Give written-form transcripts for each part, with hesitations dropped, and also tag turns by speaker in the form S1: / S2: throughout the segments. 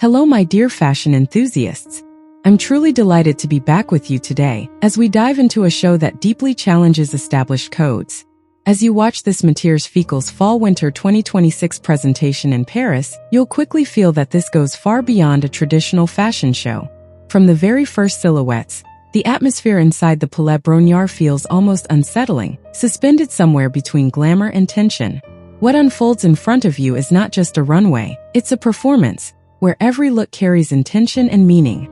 S1: Hello my dear fashion enthusiasts. I'm truly delighted to be back with you today, as we dive into a show that deeply challenges established codes. As you watch this Matières Fécales Fall-Winter 2026 presentation in Paris, you'll quickly feel that this goes far beyond a traditional fashion show. From the very first silhouettes, the atmosphere inside the Palais Brongniart feels almost unsettling, suspended somewhere between glamour and tension. What unfolds in front of you is not just a runway, it's a performance, where every look carries intention and meaning.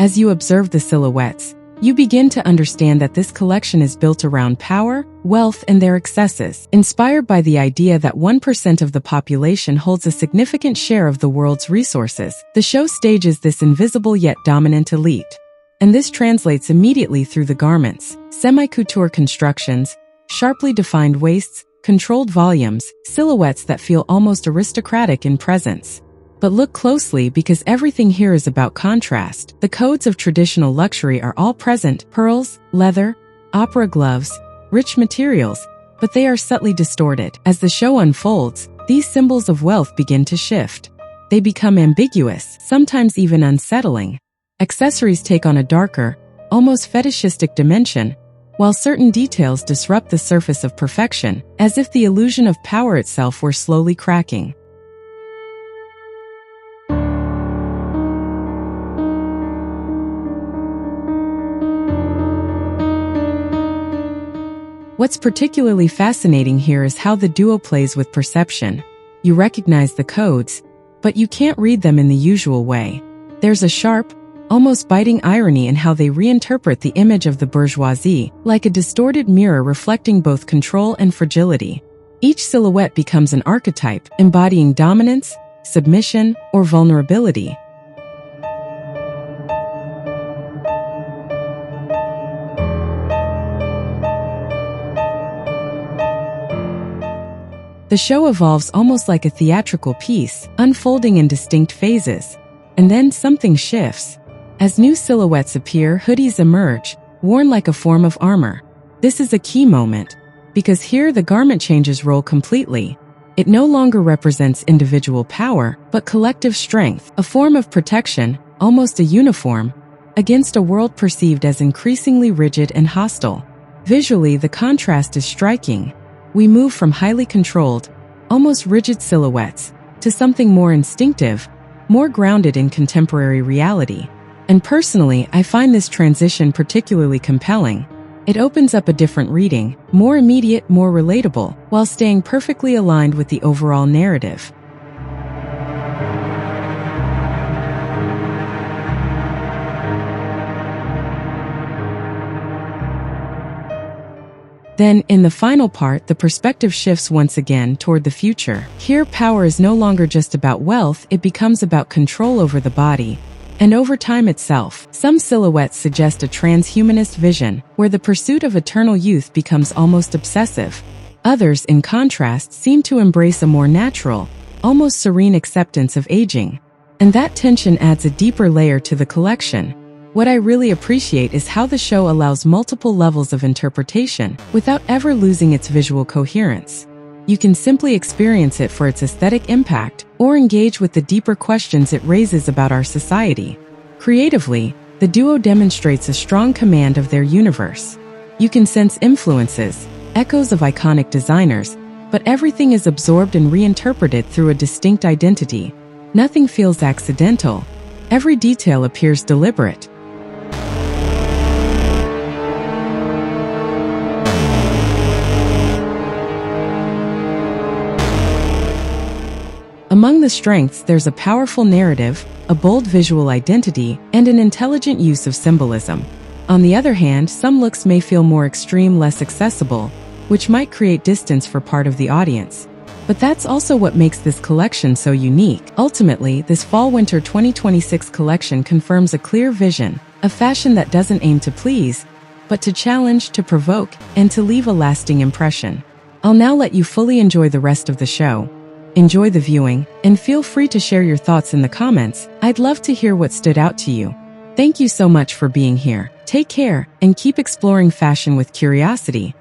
S1: As you observe the silhouettes, you begin to understand that this collection is built around power, wealth, and their excesses. Inspired by the idea that 1% of the population holds a significant share of the world's resources, the show stages this invisible yet dominant elite. And this translates immediately through the garments: semi-couture constructions, sharply defined waists, controlled volumes, silhouettes that feel almost aristocratic in presence. But look closely, because everything here is about contrast. The codes of traditional luxury are all present: pearls, leather, opera gloves, rich materials, but they are subtly distorted. As the show unfolds, these symbols of wealth begin to shift. They become ambiguous, sometimes even unsettling. Accessories take on a darker, almost fetishistic dimension, while certain details disrupt the surface of perfection, as if the illusion of power itself were slowly cracking. What's particularly fascinating here is how the duo plays with perception. You recognize the codes, but you can't read them in the usual way. There's a sharp, almost biting irony in how they reinterpret the image of the bourgeoisie, like a distorted mirror reflecting both control and fragility. Each silhouette becomes an archetype, embodying dominance, submission, or vulnerability. The show evolves almost like a theatrical piece, unfolding in distinct phases. And then something shifts. As new silhouettes appear, hoodies emerge, worn like a form of armor. This is a key moment, because here the garment changes role completely. It no longer represents individual power, but collective strength, a form of protection, almost a uniform, against a world perceived as increasingly rigid and hostile. Visually, the contrast is striking. We move from highly controlled, almost rigid silhouettes, to something more instinctive, more grounded in contemporary reality. And personally, I find this transition particularly compelling. It opens up a different reading, more immediate, more relatable, while staying perfectly aligned with the overall narrative. Then, in the final part, the perspective shifts once again toward the future. Here, power is no longer just about wealth, it becomes about control over the body, and over time itself. Some silhouettes suggest a transhumanist vision, where the pursuit of eternal youth becomes almost obsessive. Others, in contrast, seem to embrace a more natural, almost serene acceptance of aging. And that tension adds a deeper layer to the collection. What I really appreciate is how the show allows multiple levels of interpretation, without ever losing its visual coherence. You can simply experience it for its aesthetic impact, or engage with the deeper questions it raises about our society. Creatively, the duo demonstrates a strong command of their universe. You can sense influences, echoes of iconic designers, but everything is absorbed and reinterpreted through a distinct identity. Nothing feels accidental. Every detail appears deliberate. Among the strengths, there's a powerful narrative, a bold visual identity, and an intelligent use of symbolism. On the other hand, some looks may feel more extreme, less accessible, which might create distance for part of the audience. But that's also what makes this collection so unique. Ultimately, this Fall-Winter 2026 collection confirms a clear vision, a fashion that doesn't aim to please, but to challenge, to provoke, and to leave a lasting impression. I'll now let you fully enjoy the rest of the show. Enjoy the viewing, and feel free to share your thoughts in the comments. I'd love to hear what stood out to you. Thank you so much for being here. Take care and keep exploring fashion with curiosity.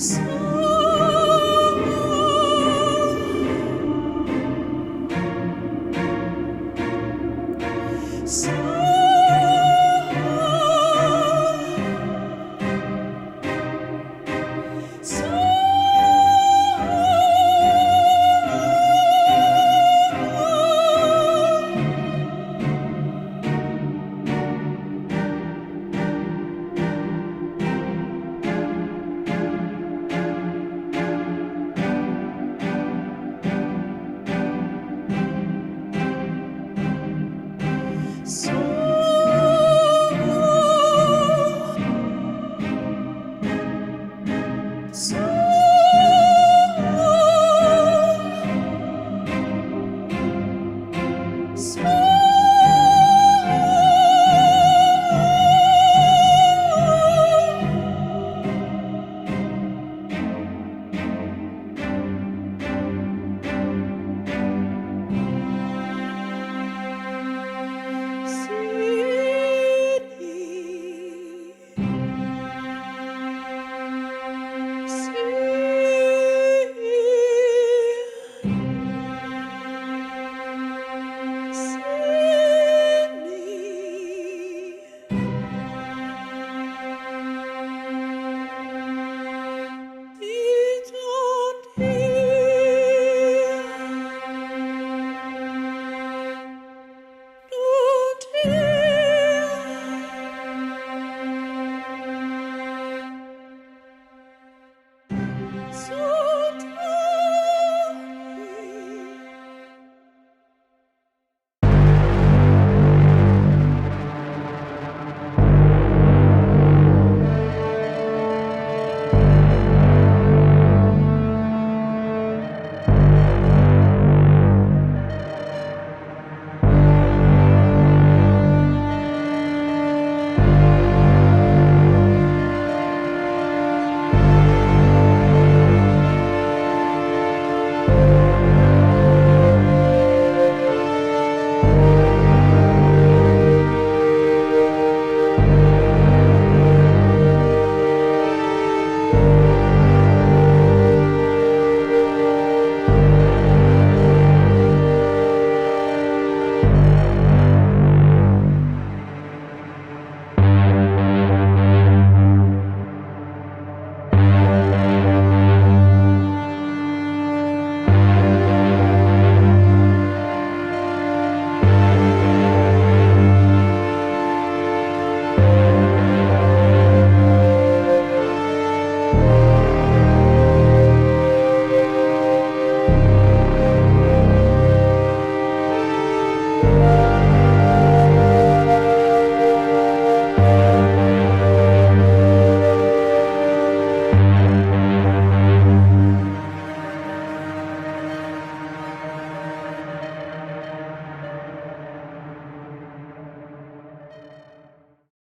S2: So